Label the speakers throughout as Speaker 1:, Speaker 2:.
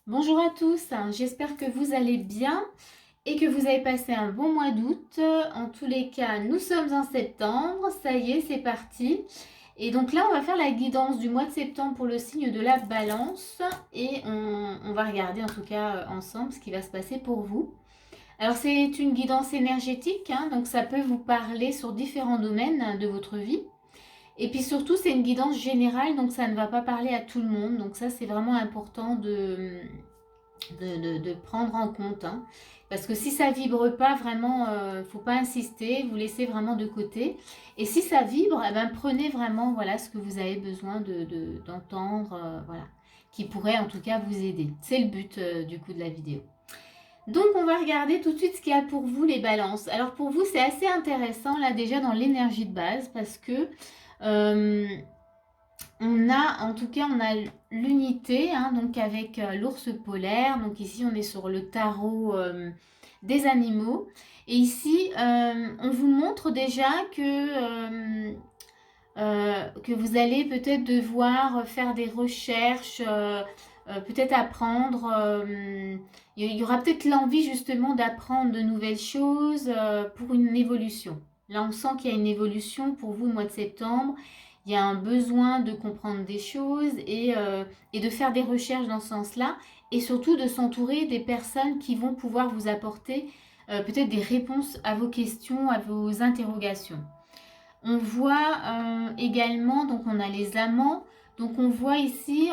Speaker 1: Bonjour à tous, j'espère que vous allez bien et que vous avez passé un bon mois d'août. En tous les cas, nous sommes en septembre, ça y est, c'est parti. Et donc là, on va faire la guidance du mois de septembre pour le signe de la balance et on va regarder en tout cas ensemble ce qui va se passer pour vous. Alors c'est une guidance énergétique, donc ça peut vous parler sur différents domaines de votre vie. Et puis surtout, c'est une guidance générale, donc ça ne va pas parler à tout le monde. Donc ça, c'est vraiment important de prendre en compte. Parce que si ça vibre pas, vraiment, faut pas insister, vous laissez vraiment de côté. Et si ça vibre, eh ben, prenez vraiment voilà, ce que vous avez besoin d'entendre, voilà, qui pourrait en tout cas vous aider. C'est le but du coup de la vidéo. Donc on va regarder tout de suite ce qu'il y a pour vous les balances. Alors pour vous c'est assez intéressant là déjà dans l'énergie de base parce que euh, on a, en tout cas, on a l'unité, donc avec l'ours polaire. Donc ici, on est sur le tarot des animaux. Et ici, on vous montre déjà que vous allez peut-être devoir faire des recherches, peut-être apprendre. Il y aura peut-être l'envie justement d'apprendre de nouvelles choses pour une évolution. Là, on sent qu'il y a une évolution pour vous au mois de septembre. Il y a un besoin de comprendre des choses et de faire des recherches dans ce sens-là. Et surtout de s'entourer des personnes qui vont pouvoir vous apporter peut-être des réponses à vos questions, à vos interrogations. On voit également, donc on a les amants. Donc on voit ici,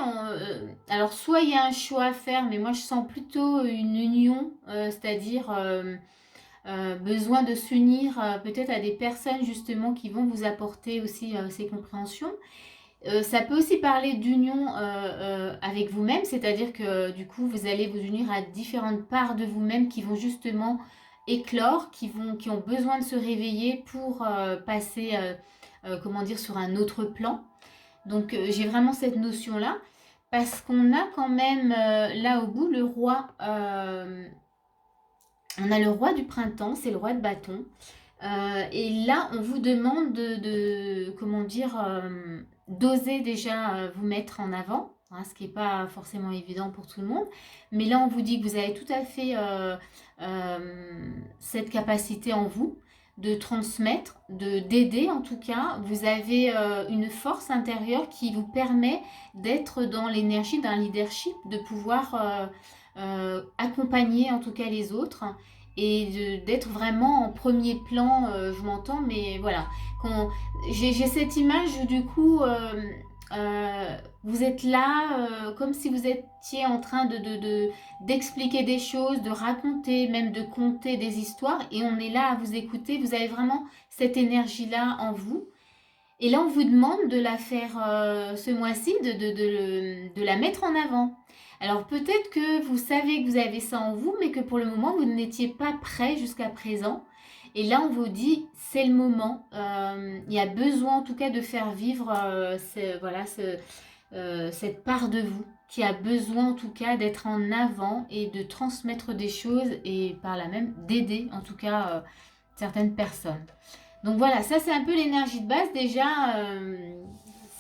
Speaker 1: alors soit il y a un choix à faire, mais moi je sens plutôt une union, c'est-à-dire besoin de s'unir peut-être à des personnes justement qui vont vous apporter aussi ces compréhensions. Ça peut aussi parler d'union avec vous-même, c'est-à-dire que du coup vous allez vous unir à différentes parts de vous-même qui vont justement éclore, qui ont besoin de se réveiller pour passer, comment dire, sur un autre plan. Donc j'ai vraiment cette notion-là, parce qu'on a quand même là au bout le roi, on a le roi du printemps, c'est le roi de bâton. Et là, on vous demande comment dire, d'oser déjà vous mettre en avant, ce qui n'est pas forcément évident pour tout le monde. Mais là, on vous dit que vous avez tout à fait cette capacité en vous de transmettre, d'aider en tout cas. Vous avez une force intérieure qui vous permet d'être dans l'énergie d'un leadership, de pouvoir accompagner en tout cas les autres et d'être vraiment en premier plan, je m'entends, mais voilà. J'ai cette image du coup, vous êtes là comme si vous étiez en train d'expliquer des choses, de raconter, même de conter des histoires, et on est là à vous écouter. Vous avez vraiment cette énergie-là en vous. Et là, on vous demande de la faire ce mois-ci, de la mettre en avant. Alors peut-être que vous savez que vous avez ça en vous, mais que pour le moment, vous n'étiez pas prêt jusqu'à présent. Et là, on vous dit, c'est le moment. Il y a besoin en tout cas de faire vivre cette part de vous qui a besoin en tout cas d'être en avant et de transmettre des choses et par là même d'aider en tout cas certaines personnes. Donc voilà, ça c'est un peu l'énergie de base. Déjà,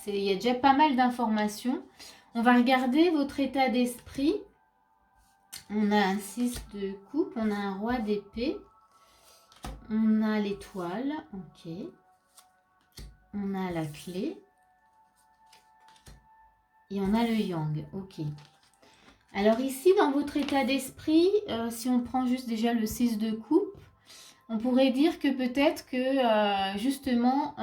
Speaker 1: il y a déjà pas mal d'informations. On va regarder votre état d'esprit. On a un 6 de coupe, on a un roi d'épée, on a l'étoile, ok. On a la clé et on a le yang, ok. Alors ici, dans votre état d'esprit, si on prend juste déjà le 6 de coupe, on pourrait dire que peut-être que justement,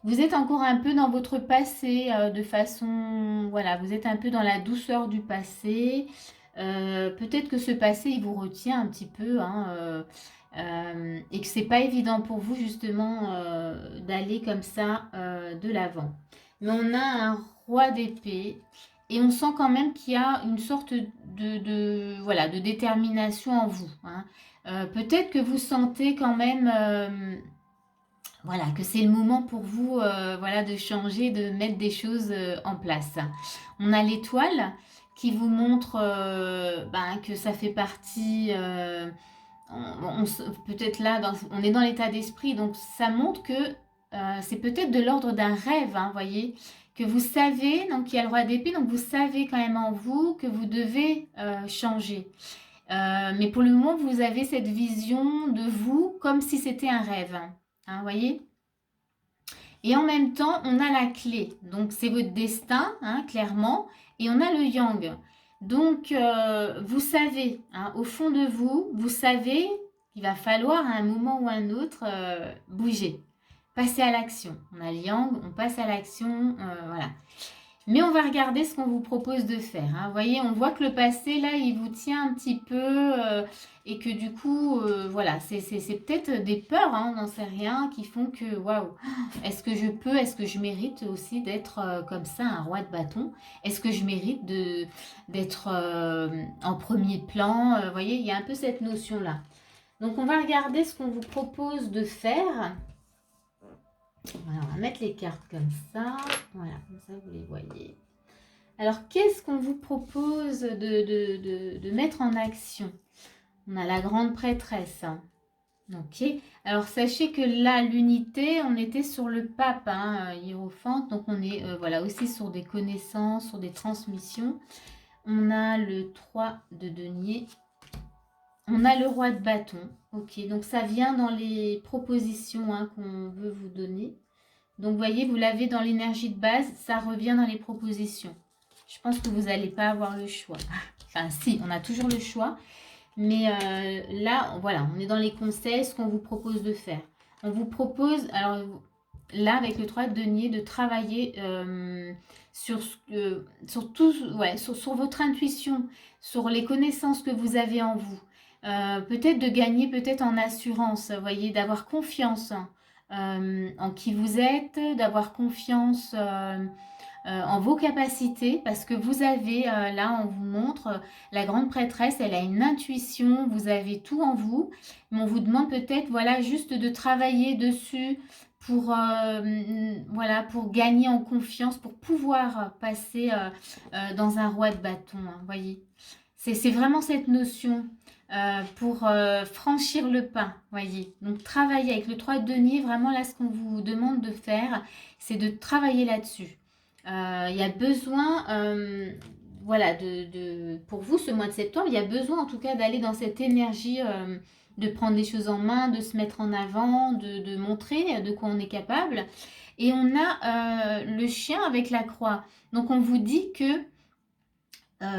Speaker 1: vous êtes encore un peu dans votre passé de façon, voilà, vous êtes un peu dans la douceur du passé. Peut-être que ce passé, il vous retient un petit peu, et que c'est pas évident pour vous justement d'aller comme ça de l'avant. Mais on a un roi d'épée et on sent quand même qu'il y a une sorte voilà, de détermination en vous. Peut-être que vous sentez quand même voilà, que c'est le moment pour vous voilà, de changer, de mettre des choses en place. On a l'étoile qui vous montre que ça fait partie, peut-être là, on est dans l'état d'esprit, donc ça montre que c'est peut-être de l'ordre d'un rêve, voyez, que vous savez, donc il y a le roi d'épée, donc vous savez quand même en vous que vous devez changer. Mais pour le moment, vous avez cette vision de vous comme si c'était un rêve. Hein, vous voyez? Et en même temps, on a la clé. Donc, c'est votre destin, hein, clairement. Et on a le yang. Donc, vous savez, hein, au fond de vous, vous savez qu'il va falloir à un moment ou à un autre bouger. Passer à l'action. On a le yang, on passe à l'action. Voilà. Mais on va regarder ce qu'on vous propose de faire. Hein. Vous voyez, on voit que le passé, là, il vous tient un petit peu et que du coup, voilà, c'est peut-être des peurs, hein, on n'en sait rien, qui font que, waouh, est-ce que je peux, est-ce que je mérite aussi d'être comme ça, un roi de bâton? Est-ce que je mérite d'être en premier plan? Vous voyez, il y a un peu cette notion-là. Donc, on va regarder ce qu'on vous propose de faire. Voilà, on va mettre les cartes comme ça. Voilà, comme ça vous les voyez. Alors, qu'est-ce qu'on vous propose de mettre en action? On a la grande prêtresse. Ok. Alors, sachez que là, l'unité, on était sur le pape, hein, hiérophante. Donc, on est voilà, aussi sur des connaissances, sur des transmissions. On a le 3 de denier. On a le roi de bâton. Ok, donc ça vient dans les propositions hein, qu'on veut vous donner. Donc, vous voyez, vous l'avez dans l'énergie de base, ça revient dans les propositions. Je pense que vous n'allez pas avoir le choix. Enfin, si, on a toujours le choix. Mais là, voilà, on est dans les conseils, ce qu'on vous propose de faire. On vous propose, alors là, avec le 3 de denier, de travailler sur votre intuition, sur les connaissances que vous avez en vous. Peut-être de gagner peut-être en assurance, vous voyez, d'avoir confiance en qui vous êtes, d'avoir confiance en vos capacités, parce que vous avez, là on vous montre, la grande prêtresse, elle a une intuition, vous avez tout en vous, mais on vous demande peut-être, voilà, juste de travailler dessus pour, voilà, pour gagner en confiance, pour pouvoir passer dans un roi de bâton, hein, voyez. C'est vraiment cette notion pour franchir le pas, voyez. Donc, travailler avec le 3 de denier, vraiment là, ce qu'on vous demande de faire, c'est de travailler là-dessus. Il y a besoin, voilà, pour vous, ce mois de septembre, il y a besoin en tout cas d'aller dans cette énergie, de prendre les choses en main, de se mettre en avant, de montrer de quoi on est capable. Et on a le chien avec la croix. Donc, on vous dit que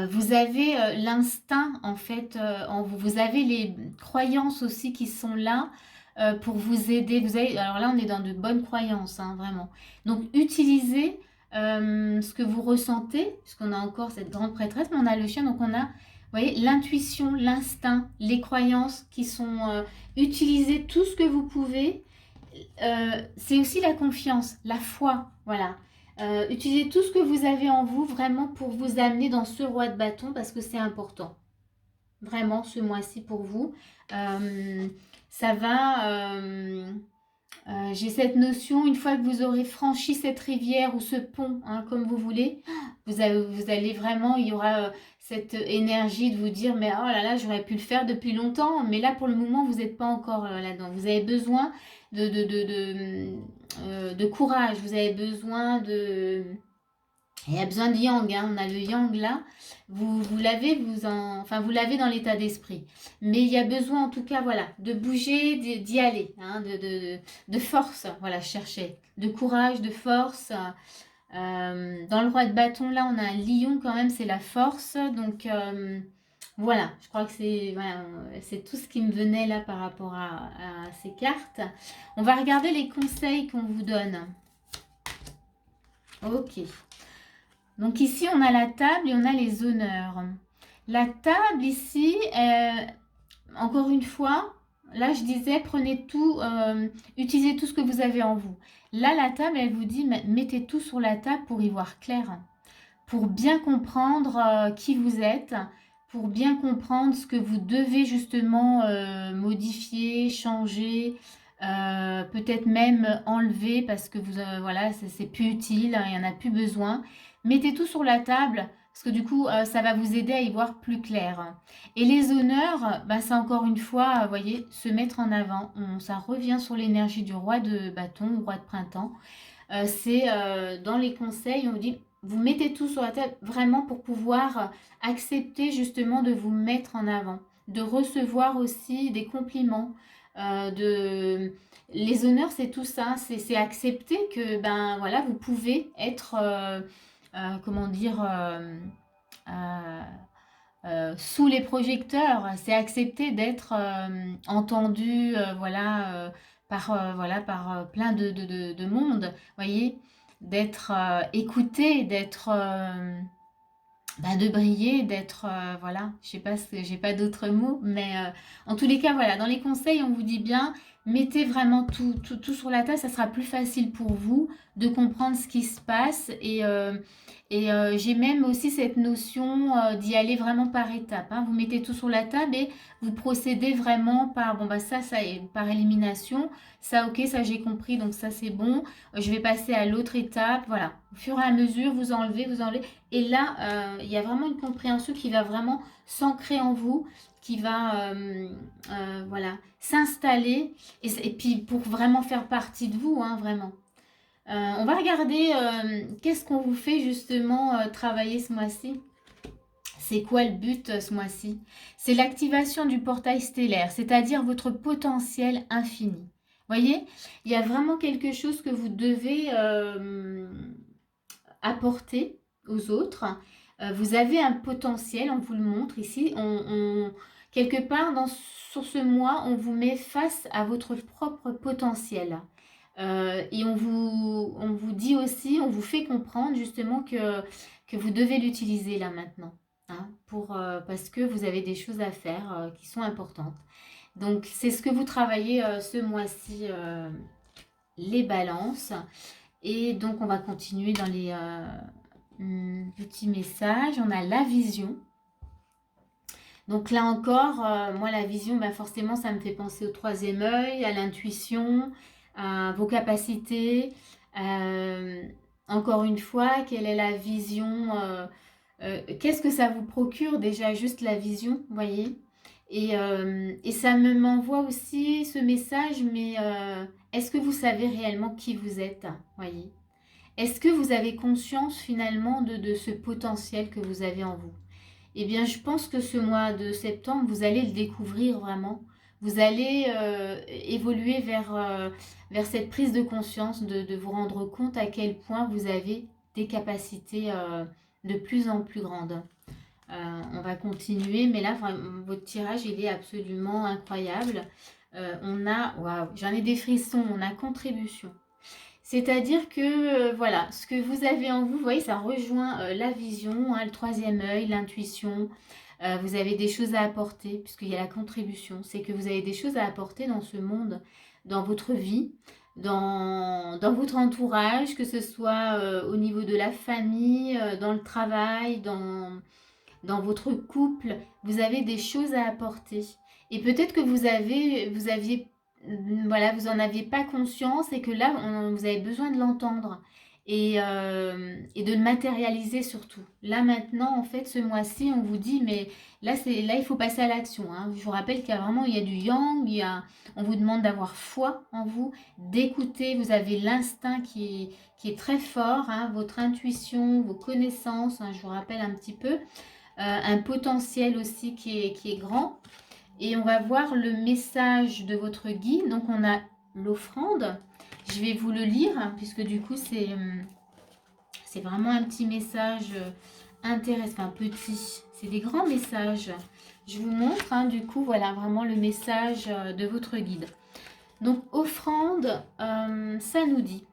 Speaker 1: vous avez l'instinct en fait en vous. Vous avez les croyances aussi qui sont là pour vous aider. Vous avez, alors là, on est dans de bonnes croyances, hein, vraiment. Donc, utilisez ce que vous ressentez, puisqu'on a encore cette grande prêtresse, mais on a le chien, donc on a, vous voyez, l'intuition, l'instinct, les croyances qui sont utilisées tout ce que vous pouvez. C'est aussi la confiance, la foi, voilà. Utilisez tout ce que vous avez en vous vraiment pour vous amener dans ce roi de bâton parce que c'est important. Vraiment, ce mois-ci pour vous. Ça va... j'ai cette notion, une fois que vous aurez franchi cette rivière ou ce pont, hein, comme vous voulez, vous allez vraiment, il y aura cette énergie de vous dire, mais oh là là, j'aurais pu le faire depuis longtemps, mais là, pour le moment, vous n'êtes pas encore là-dedans. Vous avez besoin de courage, vous avez besoin de... Il y a besoin de yang, hein. On a le yang là, vous l'avez vous l'avez dans l'état d'esprit. Mais il y a besoin en tout cas, voilà, de bouger, d'y aller, hein, de force, voilà, chercher, de courage, de force. Dans le roi de bâton là, on a un lion quand même, c'est la force. Donc voilà, je crois que c'est tout ce qui me venait là par rapport à ces cartes. On va regarder les conseils qu'on vous donne. Ok. Donc ici, on a la table et on a les honneurs. La table ici, encore une fois, là je disais, prenez tout, utilisez tout ce que vous avez en vous. Là, la table, elle vous dit, mettez tout sur la table pour y voir clair, pour bien comprendre qui vous êtes, pour bien comprendre ce que vous devez justement modifier, changer, peut-être même enlever parce que vous, voilà, c'est plus utile, il n'y en a plus besoin. Mettez tout sur la table parce que du coup, ça va vous aider à y voir plus clair. Et les honneurs, bah, c'est encore une fois, vous voyez, se mettre en avant. Ça revient sur l'énergie du roi de bâton, roi de printemps. C'est dans les conseils, on vous dit, vous mettez tout sur la table vraiment pour pouvoir accepter justement de vous mettre en avant, de recevoir aussi des compliments, de... Les honneurs, c'est tout ça, c'est accepter que, ben voilà, vous pouvez être, comment dire, euh, sous les projecteurs. C'est accepter d'être entendu, voilà, par plein de monde, voyez, d'être écouté, d'être, bah, de briller, d'être, voilà, je sais pas, j'ai pas d'autres mots, mais en tous les cas, voilà, dans les conseils, on vous dit bien, mettez vraiment tout sur la table, ça sera plus facile pour vous de comprendre ce qui se passe et j'ai même aussi cette notion d'y aller vraiment par étapes, hein. Vous mettez tout sur la table et vous procédez vraiment par, bon bah ça est par élimination, ça ok, ça j'ai compris, donc ça c'est bon, je vais passer à l'autre étape, voilà. Au fur et à mesure, vous enlevez, et là, il y a vraiment une compréhension qui va vraiment s'ancrer en vous, qui va voilà, s'installer, et puis pour vraiment faire partie de vous, hein, vraiment. On va regarder qu'est-ce qu'on vous fait justement travailler ce mois-ci. C'est quoi le but ce mois-ci? C'est l'activation du portail stellaire, c'est-à-dire votre potentiel infini. Voyez, il y a vraiment quelque chose que vous devez apporter aux autres. Vous avez un potentiel, on vous le montre ici. Quelque part sur ce mois, on vous met face à votre propre potentiel. Et on vous dit aussi, on vous fait comprendre justement que vous devez l'utiliser là maintenant. Hein, parce que vous avez des choses à faire qui sont importantes. Donc c'est ce que vous travaillez ce mois-ci, les balances. Et donc on va continuer dans les petits messages. On a la vision. Donc là encore, moi la vision, ben forcément ça me fait penser au troisième œil, à l'intuition, à vos capacités. Euh, Encore une fois, quelle est la vision, qu'est-ce que ça vous procure déjà juste la vision, vous voyez, et ça m'envoie aussi ce message, mais est-ce que vous savez réellement qui vous êtes, voyez? Est-ce que vous avez conscience finalement de ce potentiel que vous avez en vous? Eh bien, je pense que ce mois de septembre, vous allez le découvrir vraiment. Vous allez évoluer vers cette prise de conscience, de vous rendre compte à quel point vous avez des capacités de plus en plus grandes. On va continuer, mais là, votre tirage, il est absolument incroyable. On a, waouh, j'en ai des frissons, on a contribution. C'est-à-dire que, voilà, ce que vous avez en vous, vous voyez, ça rejoint la vision, hein, le troisième œil, l'intuition. Vous avez des choses à apporter, puisqu'il y a la contribution. C'est que vous avez des choses à apporter dans ce monde, dans votre vie, dans votre entourage, que ce soit au niveau de la famille, dans le travail, dans votre couple. Vous avez des choses à apporter. Et peut-être que vous aviez voilà, vous en aviez pas conscience et que là, vous avez besoin de l'entendre et de le matérialiser surtout. Là maintenant, en fait, ce mois-ci, on vous dit, mais là, il faut passer à l'action, hein. Je vous rappelle qu'il y a vraiment, il y a du yang, on vous demande d'avoir foi en vous, d'écouter. Vous avez l'instinct qui est très fort, hein, votre intuition, vos connaissances, hein, je vous rappelle un petit peu, un potentiel aussi qui est grand. Et on va voir le message de votre guide. Donc on a l'offrande. Je vais vous le lire, hein, puisque du coup c'est vraiment un petit message intéressant, enfin petit. C'est des grands messages. Je vous montre, hein, du coup, voilà vraiment le message de votre guide. Donc offrande, ça nous dit,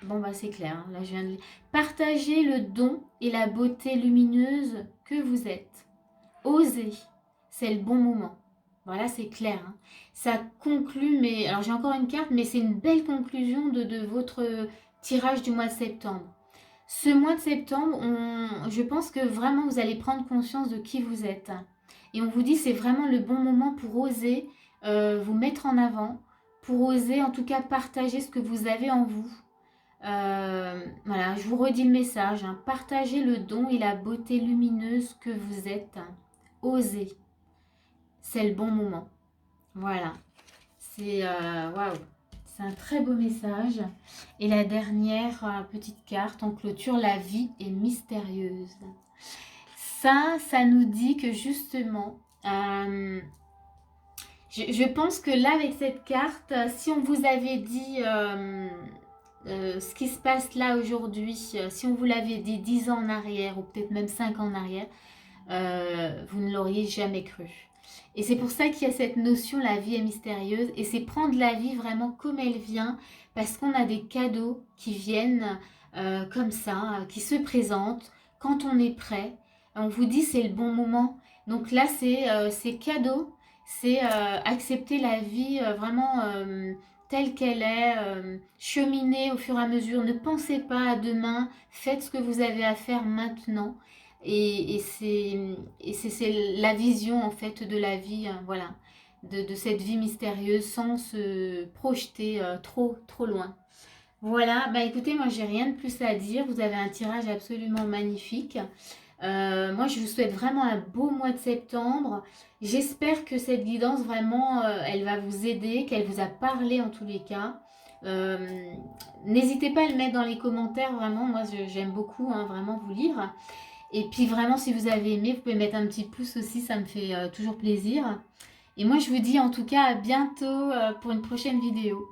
Speaker 1: bon bah c'est clair, hein, là je viens de lire. Partagez le don et la beauté lumineuse que vous êtes. Osez, c'est le bon moment. Voilà, c'est clair, hein. Ça conclut, mais alors j'ai encore une carte, mais c'est une belle conclusion de votre tirage du mois de septembre. Ce mois de septembre, je pense que vraiment vous allez prendre conscience de qui vous êtes. Et on vous dit c'est vraiment le bon moment pour oser vous mettre en avant, pour oser en tout cas partager ce que vous avez en vous. Voilà, je vous redis le message, hein. Partagez le don et la beauté lumineuse que vous êtes. Osez, c'est le bon moment. Voilà, c'est waouh, C'est un très beau message. Et la dernière petite carte en clôture, la vie est mystérieuse. Ça nous dit que justement, je pense que là, avec cette carte, si on vous avait dit ce qui se passe là aujourd'hui, si on vous l'avait dit 10 ans en arrière, ou peut-être même 5 ans en arrière, vous ne l'auriez jamais cru. Et c'est pour ça qu'il y a cette notion, la vie est mystérieuse, et c'est prendre la vie vraiment comme elle vient, parce qu'on a des cadeaux qui viennent comme ça, qui se présentent quand on est prêt. On vous dit c'est le bon moment. Donc là, c'est cadeau, c'est accepter la vie vraiment telle qu'elle est, cheminer au fur et à mesure. Ne pensez pas à demain, faites ce que vous avez à faire maintenant. Et c'est la vision en fait de la vie, voilà, de cette vie mystérieuse sans se projeter trop loin. Voilà, bah écoutez, moi j'ai rien de plus à dire. Vous avez un tirage absolument magnifique. Moi je vous souhaite vraiment un beau mois de septembre. J'espère que cette guidance vraiment, elle va vous aider, qu'elle vous a parlé en tous les cas. Euh, N'hésitez pas à le mettre dans les commentaires, vraiment, moi j'aime beaucoup vraiment vous lire. Et puis vraiment, si vous avez aimé, vous pouvez mettre un petit pouce aussi, ça me fait toujours plaisir. Et moi, je vous dis en tout cas à bientôt pour une prochaine vidéo.